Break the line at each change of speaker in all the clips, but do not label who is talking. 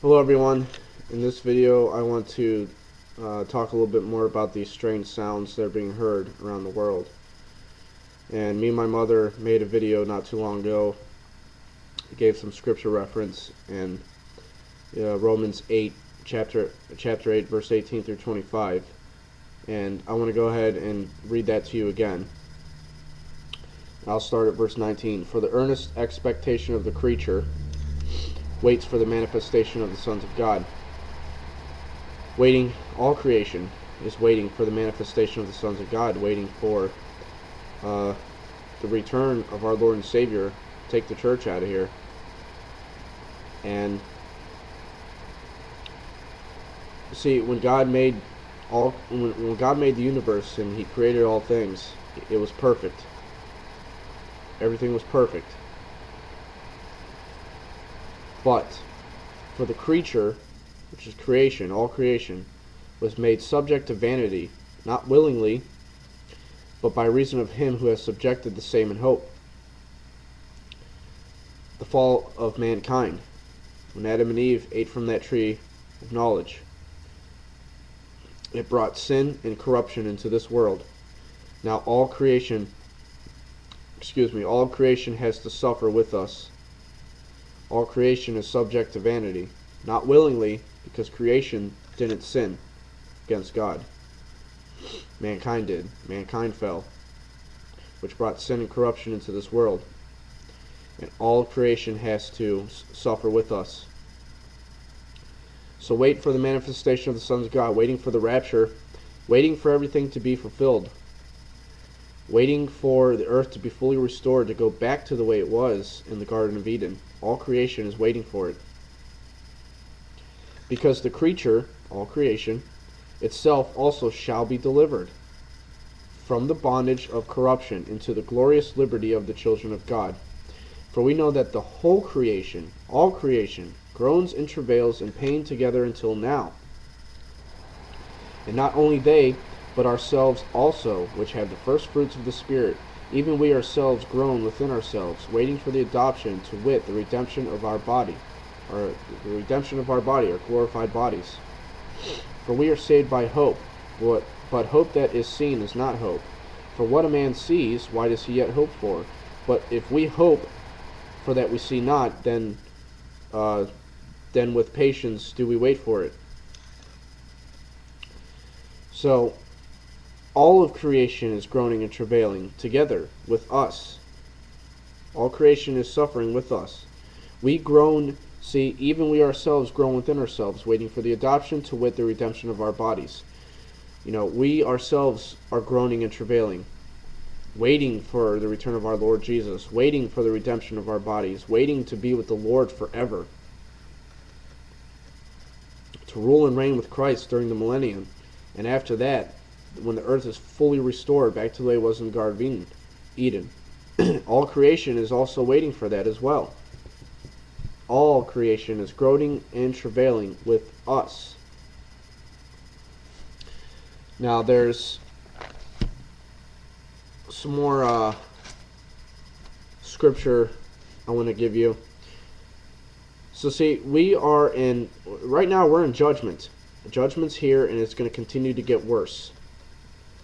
Hello everyone. In this video I want to talk a little bit more about these strange sounds that are being heard around the world. And me and my mother made a video not too long ago. It gave some scripture reference and Romans 8 chapter 8 verse 18 through 25. And I want to go ahead and read that to you again. I'll start at verse 19. For the earnest expectation of the creature waits for the manifestation of the sons of God. All creation is waiting for the manifestation of the sons of God, waiting for the return of our Lord and Savior. Take the church out of here. And see, when God made when God made the universe and He created all things, it was perfect. Everything was perfect. But for the creature, which is creation, all creation, was made subject to vanity, not willingly, but by reason of Him who has subjected the same in hope. The fall of mankind, when Adam and Eve ate from that tree of knowledge, it brought sin and corruption into this world. Now all creation has to suffer with us. All creation is subject to vanity, not willingly, because creation didn't sin against God. Mankind did. Mankind fell, which brought sin and corruption into this world. And all creation has to suffer with us. So wait for the manifestation of the sons of God, waiting for the rapture, waiting for everything to be fulfilled, waiting for the earth to be fully restored, to go back to the way it was in the Garden of Eden. All creation is waiting for it. Because the creature, all creation, itself also shall be delivered from the bondage of corruption into the glorious liberty of the children of God. For we know that the whole creation, all creation, groans and travails in pain together until now. And not only they, but ourselves also, which have the first fruits of the Spirit, even we ourselves groan within ourselves, waiting for the adoption, to wit, the redemption of our body, our glorified bodies. For we are saved by hope, but hope that is seen is not hope. For what a man sees, why does he yet hope for? But if we hope for that we see not, then with patience do we wait for it. So all of creation is groaning and travailing together with us. All creation is suffering with us. We groan, see, even we ourselves groan within ourselves, waiting for the adoption, to wit, the redemption of our bodies. We ourselves are groaning and travailing, waiting for the return of our Lord Jesus, waiting for the redemption of our bodies, waiting to be with the Lord forever, to rule and reign with Christ during the millennium, and after that, when the earth is fully restored back to the way it was in the Garden of Eden. All creation is also waiting for that as well. All creation is groaning and travailing with us. Now there's some more scripture I want to give you. So see, right now we're in judgment. The judgment's here, and it's going to continue to get worse.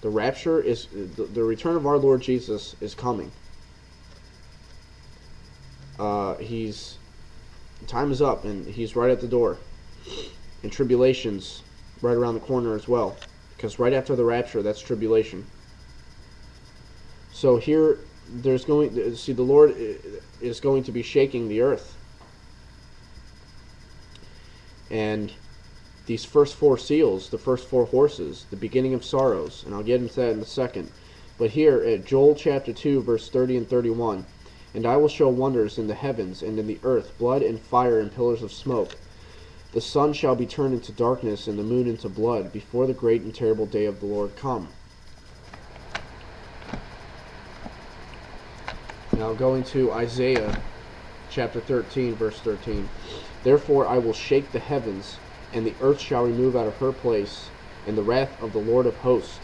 The rapture is, the return of our Lord Jesus is coming. Time is up, and He's right at the door. And tribulation's right around the corner as well. Because right after the rapture, that's tribulation. So here, the Lord is going to be shaking the earth. And these first four seals, the first four horses, the beginning of sorrows, and I'll get into that in a second. But here at Joel chapter 2, verse 30 and 31, and I will show wonders in the heavens and in the earth, blood and fire and pillars of smoke. The sun shall be turned into darkness and the moon into blood, before the great and terrible day of the Lord come. Now going to Isaiah chapter 13, verse 13. Therefore I will shake the heavens, and the earth shall remove out of her place, in the wrath of the Lord of hosts,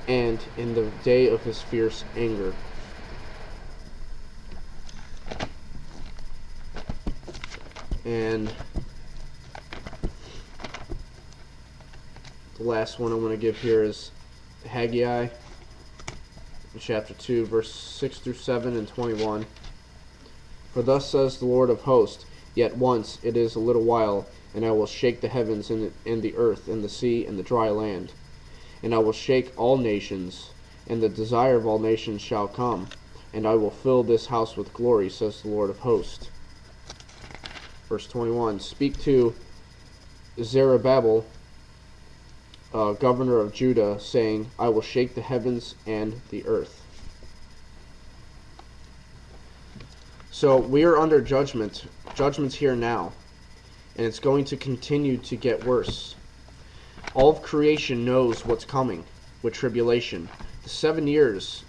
and in the day of His fierce anger. And the last one I'm going to give here is Haggai, chapter 2, verse 6 through 7 and 21. For thus says the Lord of hosts, yet once it is a little while, and I will shake the heavens and the earth and the sea and the dry land. And I will shake all nations, and the desire of all nations shall come, and I will fill this house with glory, says the Lord of hosts. Verse 21, speak to Zerubbabel, governor of Judah, saying, I will shake the heavens and the earth. So we are under judgment. Judgment's here now, and it's going to continue to get worse. All of creation knows what's coming with tribulation. The 7 years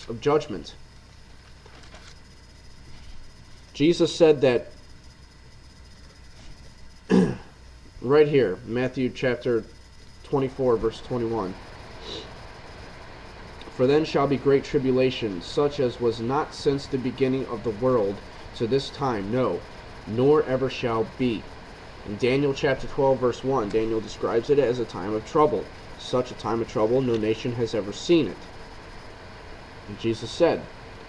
of judgment. Jesus said that right here, Matthew chapter 24, verse 21. For then shall be great tribulation, such as was not since the beginning of the world to this time, no, nor ever shall be. In Daniel chapter 12, verse 1, Daniel describes it as a time of trouble. Such a time of trouble, no nation has ever seen it. And Jesus said,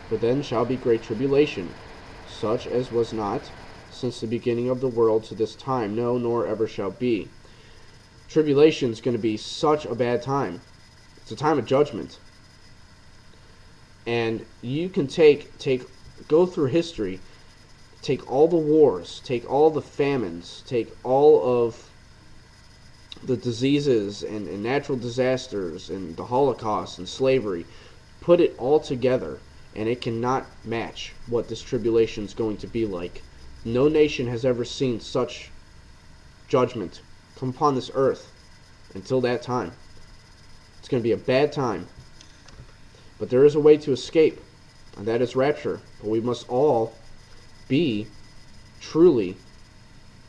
for then shall be great tribulation, such as was not since the beginning of the world to this time, no, nor ever shall be. Tribulation is going to be such a bad time. It's a time of judgment. And you can go through history, take all the wars, take all the famines, take all of the diseases and natural disasters and the Holocaust and slavery, put it all together, and it cannot match what this tribulation is going to be like. No nation has ever seen such judgment come upon this earth until that time. It's going to be a bad time. But there is a way to escape, and that is rapture. But we must all be truly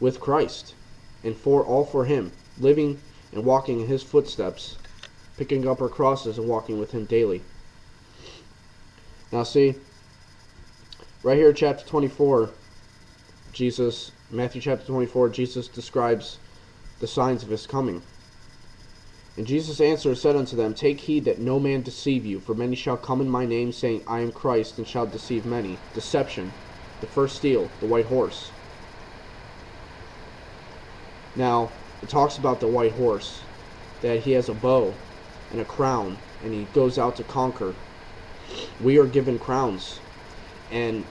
with Christ, and all for Him, living and walking in His footsteps, picking up our crosses and walking with Him daily. Now see, right here, chapter 24, Matthew chapter 24, Jesus describes the signs of His coming. And Jesus answered said unto them, take heed that no man deceive you, for many shall come in my name, saying, I am Christ, and shall deceive many. Deception, the first seal, the white horse. Now, it talks about the white horse, that he has a bow and a crown, and he goes out to conquer. We are given crowns. And,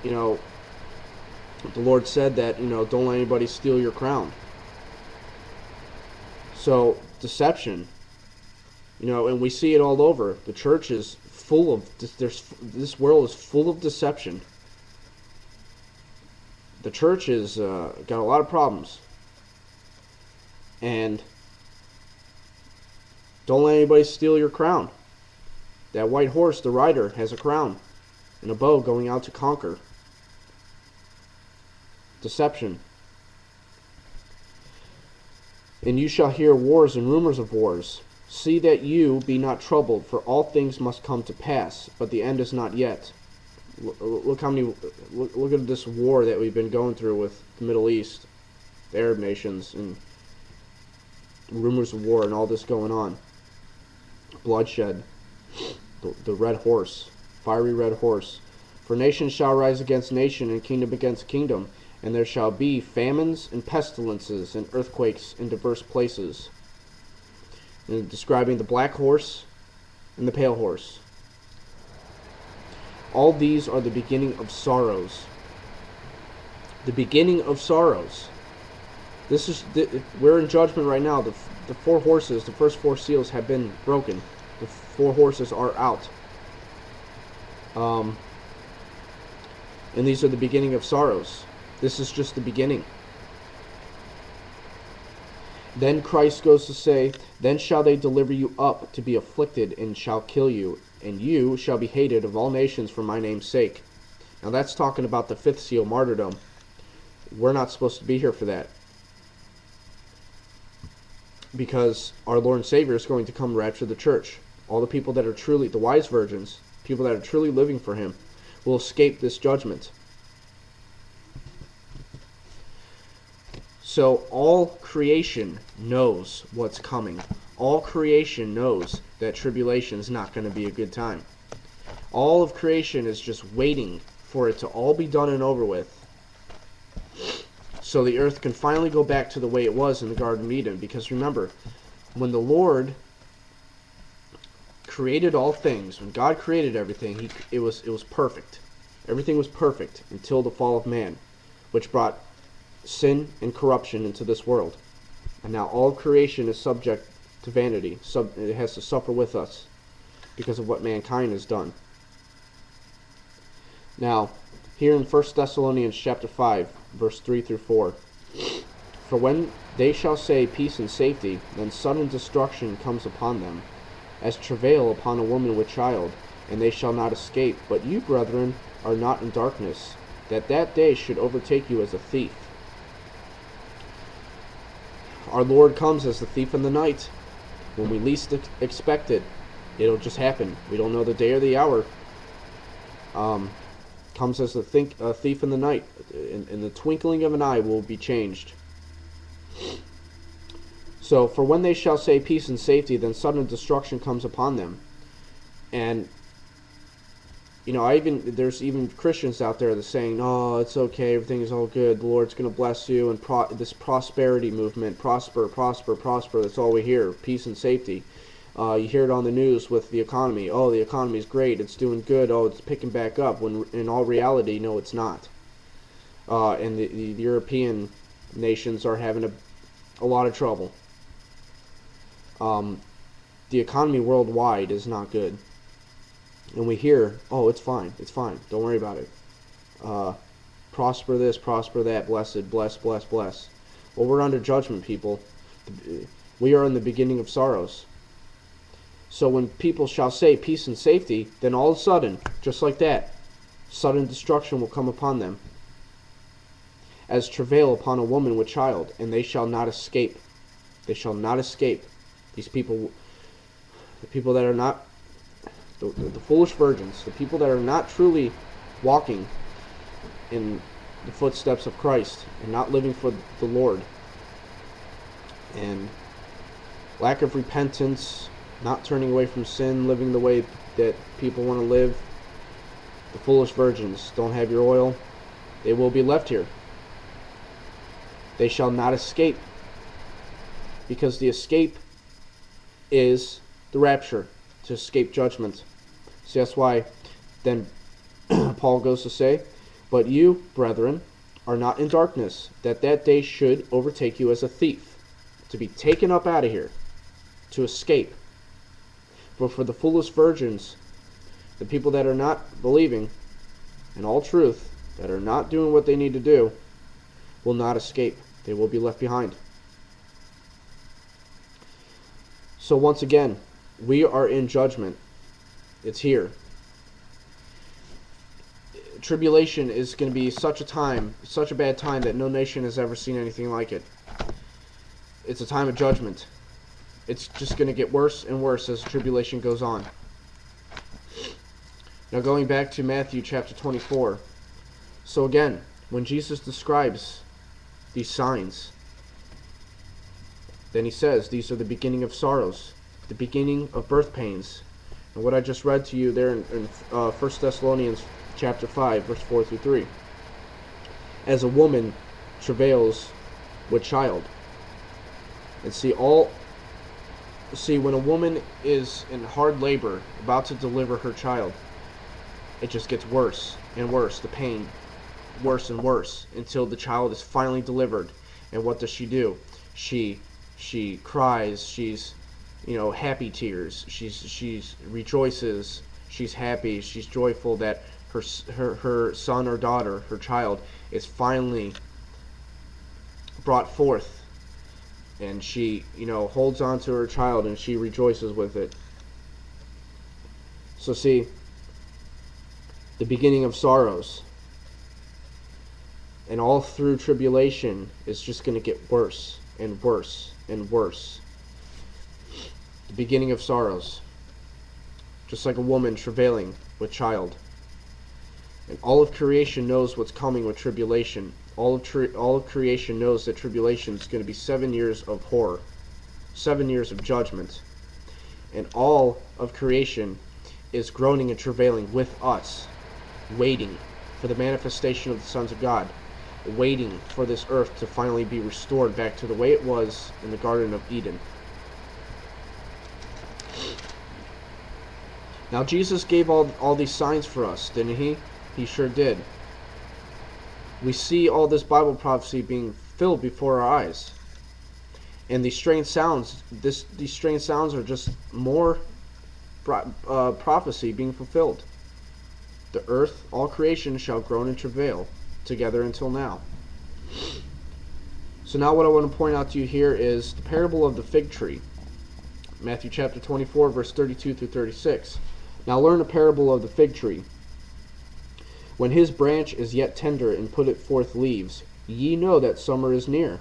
the Lord said that, don't let anybody steal your crown. So, deception, and we see it all over. The church is full of, this world is full of deception. The church has got a lot of problems. And don't let anybody steal your crown. That white horse, the rider, has a crown and a bow going out to conquer. Deception. And you shall hear wars and rumors of wars. See that you be not troubled, for all things must come to pass, but the end is not yet. Look at this war that we've been going through with the Middle East, the Arab nations, and rumors of war and all this going on. Bloodshed. The red horse, fiery red horse. For nation shall rise against nation, and kingdom against kingdom. And there shall be famines and pestilences and earthquakes in diverse places. And describing the black horse and the pale horse. All these are the beginning of sorrows. The beginning of sorrows. We're in judgment right now. The 4 horses, the first 4 seals have been broken. The 4 horses are out. And these are the beginning of sorrows. This is just the beginning. Then Christ goes to say, then shall they deliver you up to be afflicted, and shall kill you, and you shall be hated of all nations for my name's sake. Now that's talking about the 5th seal, martyrdom. We're not supposed to be here for that. Because our Lord and Savior is going to come rapture the church. All the people that are truly, the wise virgins, people that are truly living for Him, will escape this judgment. So all creation knows what's coming. All creation knows that tribulation is not going to be a good time. All of creation is just waiting for it to all be done and over with, so the earth can finally go back to the way it was in the Garden of Eden. Because remember, when the Lord created all things, when God created everything, it was perfect. Everything was perfect until the fall of man, which brought sin and corruption into this world. And now all creation is subject to vanity. It has to suffer with us because of what mankind has done. Now, here in 1 Thessalonians chapter 5, verse 3 through 4, for when they shall say peace and safety, then sudden destruction comes upon them, as travail upon a woman with child, and they shall not escape. But you, brethren, are not in darkness, that day should overtake you as a thief. Our Lord comes as the thief in the night. When we least expect it, it'll just happen. We don't know the day or the hour. Comes as a thief in the night. In the twinkling of an eye will be changed. So, for when they shall say peace and safety, then sudden destruction comes upon them. And there's even Christians out there that are saying, "Oh, it's okay, everything is all good, the Lord's going to bless you," and this prosperity movement, prosper, prosper, prosper. That's all we hear, peace and safety. You hear it on the news with the economy. Oh, the economy is great, it's doing good. Oh, it's picking back up. When in all reality, no, it's not. And the European nations are having a lot of trouble. The economy worldwide is not good. And we hear, oh, it's fine, don't worry about it. Prosper this, prosper that, blessed, bless, bless, bless. Well, we're under judgment, people. We are in the beginning of sorrows. So when people shall say peace and safety, then all of a sudden, just like that, sudden destruction will come upon them, as travail upon a woman with child, and they shall not escape. They shall not escape. These people, the people that are not, the foolish virgins, the people that are not truly walking in the footsteps of Christ and not living for the Lord, and lack of repentance, not turning away from sin, living the way that people want to live, the foolish virgins don't have your oil, they will be left here. They shall not escape, because the escape is the rapture, to escape judgment. So that's why then Paul goes to say, but you, brethren, are not in darkness, that day should overtake you as a thief, to be taken up out of here, to escape. But for the foolish virgins, the people that are not believing in all truth, that are not doing what they need to do, will not escape. They will be left behind. So once again, we are in judgment. It's here. Tribulation is going to be such a bad time that no nation has ever seen anything like it. It's a time of judgment. It's just going to get worse and worse as the tribulation goes on. Now going back to Matthew chapter 24. So again, when Jesus describes these signs, then he says these are the beginning of sorrows, the beginning of birth pains. And what I just read to you there in 1 Thessalonians chapter 5, verse 4 through 3. As a woman travails with child. And see, when a woman is in hard labor, about to deliver her child, it just gets worse and worse, the pain worse and worse, until the child is finally delivered. And what does she do? She cries, she's, happy tears, she's rejoices, she's happy, she's joyful that her son or daughter, her child, is finally brought forth. And she, holds on to her child and she rejoices with it. So see, the beginning of sorrows. And all through tribulation is just going to get worse and worse and worse. The beginning of sorrows. Just like a woman travailing with child. And all of creation knows what's coming with tribulation. all of creation knows that tribulation is going to be 7 years of horror, 7 years of judgment. And all of creation is groaning and travailing with us, waiting for the manifestation of the sons of God, waiting for this earth to finally be restored back to the way it was in the Garden of Eden. Now, Jesus gave all these signs for us, didn't he? He sure did. We see all this Bible prophecy being filled before our eyes. And these strange sounds, these strange sounds are just more prophecy being fulfilled. The earth, all creation shall groan and travail together until now. So now what I want to point out to you here is the parable of the fig tree. Matthew chapter 24, verse 32 through 36. Now learn a parable of the fig tree. When his branch is yet tender and putteth forth leaves, ye know that summer is near.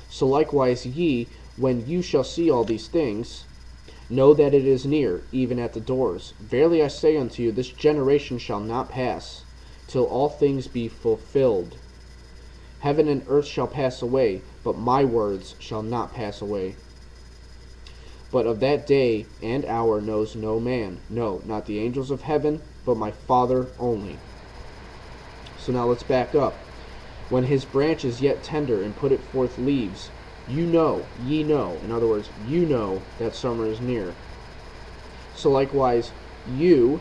So likewise ye, when you shall see all these things, know that it is near, even at the doors. Verily I say unto you, this generation shall not pass, till all things be fulfilled. Heaven and earth shall pass away, but my words shall not pass away. But of that day and hour knows no man, no, not the angels of heaven, but my Father only. So now let's back up. When his branch is yet tender and putteth forth leaves, ye know, in other words, you know that summer is near. So likewise, you,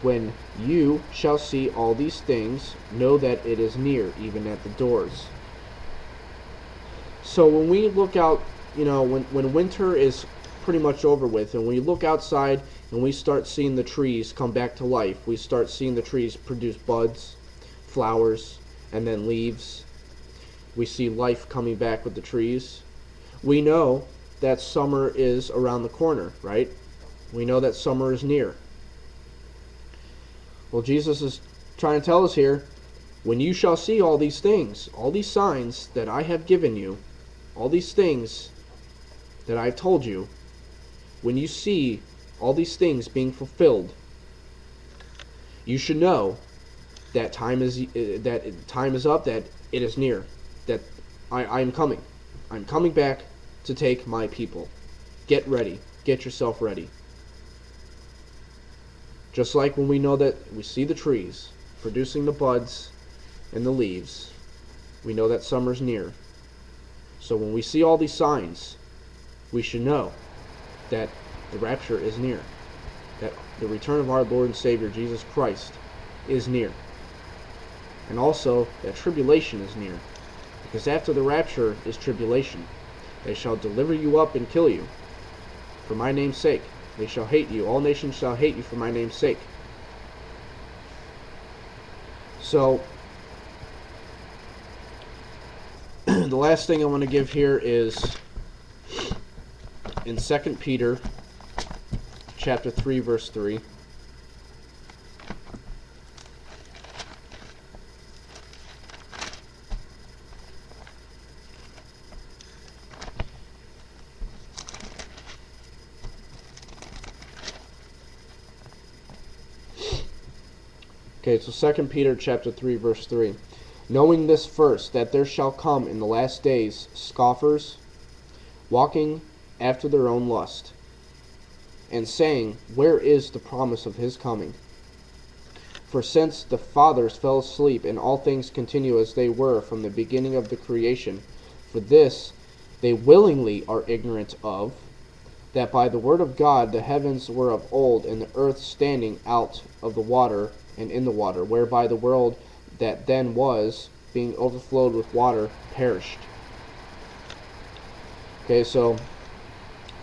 when you shall see all these things, know that it is near, even at the doors. So when we look out, when winter is pretty much over with, and we look outside and we start seeing the trees come back to life, we start seeing the trees produce buds, flowers, and then leaves. We see life coming back with the trees. We know that summer is around the corner, right? We know that summer is near. Well, Jesus is trying to tell us here, when you shall see all these things, all these signs that I have given you, all these things that I have told you, when you see all these things being fulfilled, you should know that time is up, that it is near, that I am coming. I'm coming back to take my people. Get ready. Get yourself ready. Just like when we know that we see the trees producing the buds and the leaves, we know that summer's near. So when we see all these signs, we should know that the rapture is near, that the return of our Lord and Savior Jesus Christ is near, and also that tribulation is near, because after the rapture is tribulation. They shall deliver you up and kill you for my name's sake. They shall hate you. All nations shall hate you for my name's sake. So the last thing I want to give here is in 2 Peter chapter 3, verse 3. Okay, so 2 Peter chapter 3, verse 3. Knowing this first, that there shall come in the last days scoffers, walking after their own lust, and saying, where is the promise of his coming? For since the fathers fell asleep, and all things continue as they were from the beginning of the creation, for this they willingly are ignorant of, that by the word of God the heavens were of old, and the earth standing out of the water and in the water, whereby the world that then was, being overflowed with water, perished. Okay, so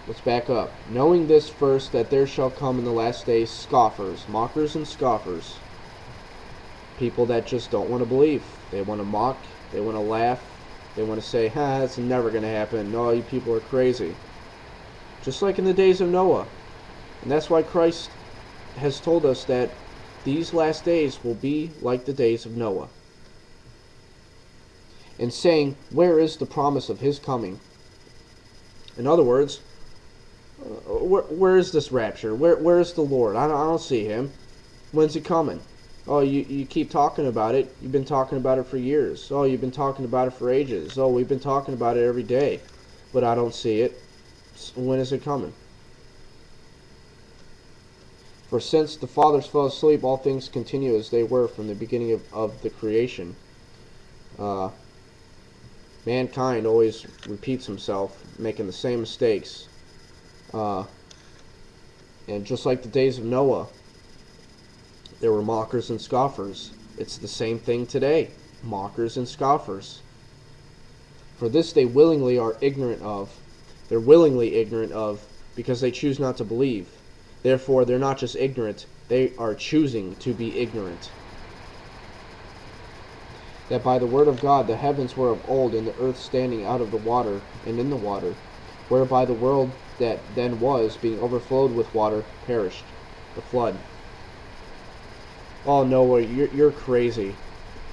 let's back up. Knowing this first, that there shall come in the last days scoffers, mockers and scoffers, people that just don't want to believe. They want to mock, they want to laugh, they want to say, it's never going to happen. No, you people are crazy. Just like in the days of Noah. And that's why Christ has told us that these last days will be like the days of Noah. And saying, where is the promise of his coming? In other words, where is this rapture? Where is the Lord? I don't see him. When's he coming? Oh, you keep talking about it. You've been talking about it for years. Oh, you've been talking about it for ages. Oh, we've been talking about it every day. But I don't see it. When is it coming? For since the fathers fell asleep, all things continue as they were from the beginning of the creation. Uh, Mankind always repeats himself, making the same mistakes. Uh, and just like the days of Noah, there were mockers and scoffers. It's the same thing today. Mockers and scoffers. For this they willingly are ignorant of. They're willingly ignorant of because they choose not to believe. Therefore, they're not just ignorant, they are choosing to be ignorant. That by the word of God the heavens were of old, and the earth standing out of the water and in the water, whereby the world that then was, being overflowed with water, perished. The flood. Oh, Noah, you're crazy.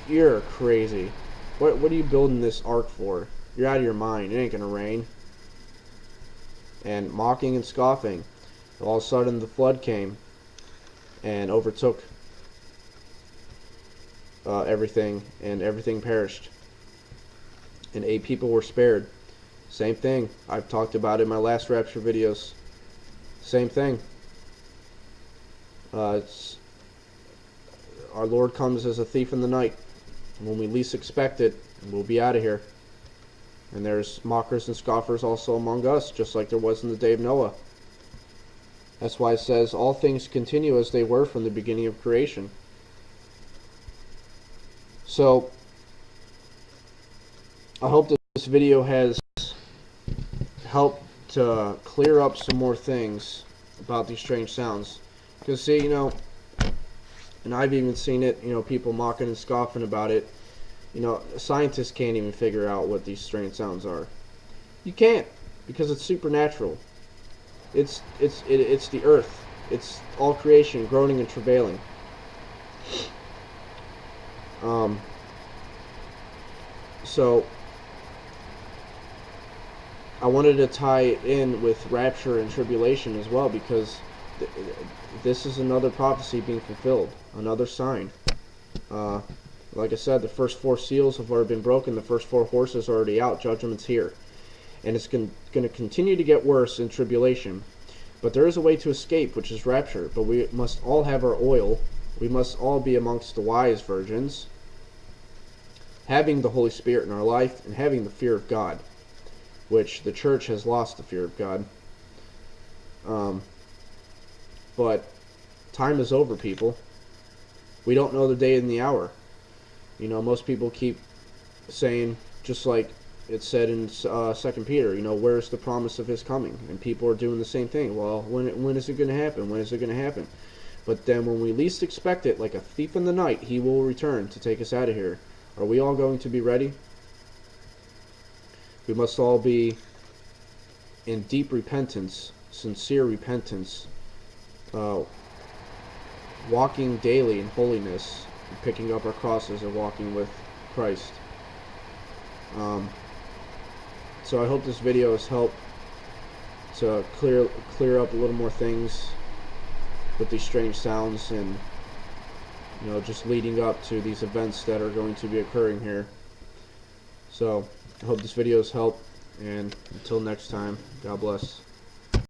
You're crazy. What are you building this ark for? You're out of your mind. It ain't gonna rain. And mocking and scoffing. All of a sudden the flood came and overtook everything, and everything perished. And 8 people were spared. Same thing. I've talked about it in my last rapture videos. Same thing. Our Lord comes as a thief in the night. When we least expect it, we'll be out of here. And there's mockers and scoffers also among us, just like there was in the day of Noah. That's why it says, all things continue as they were from the beginning of creation. So, I hope that this video has helped to clear up some more things about these strange sounds. Because, see, and I've even seen it, people mocking and scoffing about it. Scientists can't even figure out what these strange sounds are. You can't, because it's supernatural. It's the earth. It's all creation groaning and travailing. So I wanted to tie it in with rapture and tribulation as well, because this is another prophecy being fulfilled, another sign. Like I said, the first 4 seals have already been broken. The first 4 horses are already out. Judgment's here. And it's going to continue to get worse in tribulation. But there is a way to escape, which is rapture. But we must all have our oil. We must all be amongst the wise virgins, having the Holy Spirit in our life, and having the fear of God, which the church has lost the fear of God. But time is over, people. We don't know the day and the hour. Most people keep saying, just like it said in 2 Peter, where's the promise of his coming? And people are doing the same thing. Well, when is it going to happen? When is it going to happen? But then when we least expect it, like a thief in the night, he will return to take us out of here. Are we all going to be ready? We must all be in deep repentance, sincere repentance, walking daily in holiness, picking up our crosses and walking with Christ. So I hope this video has helped to clear up a little more things with these strange sounds, and just leading up to these events that are going to be occurring here. So I hope this video has helped, and until next time, God bless.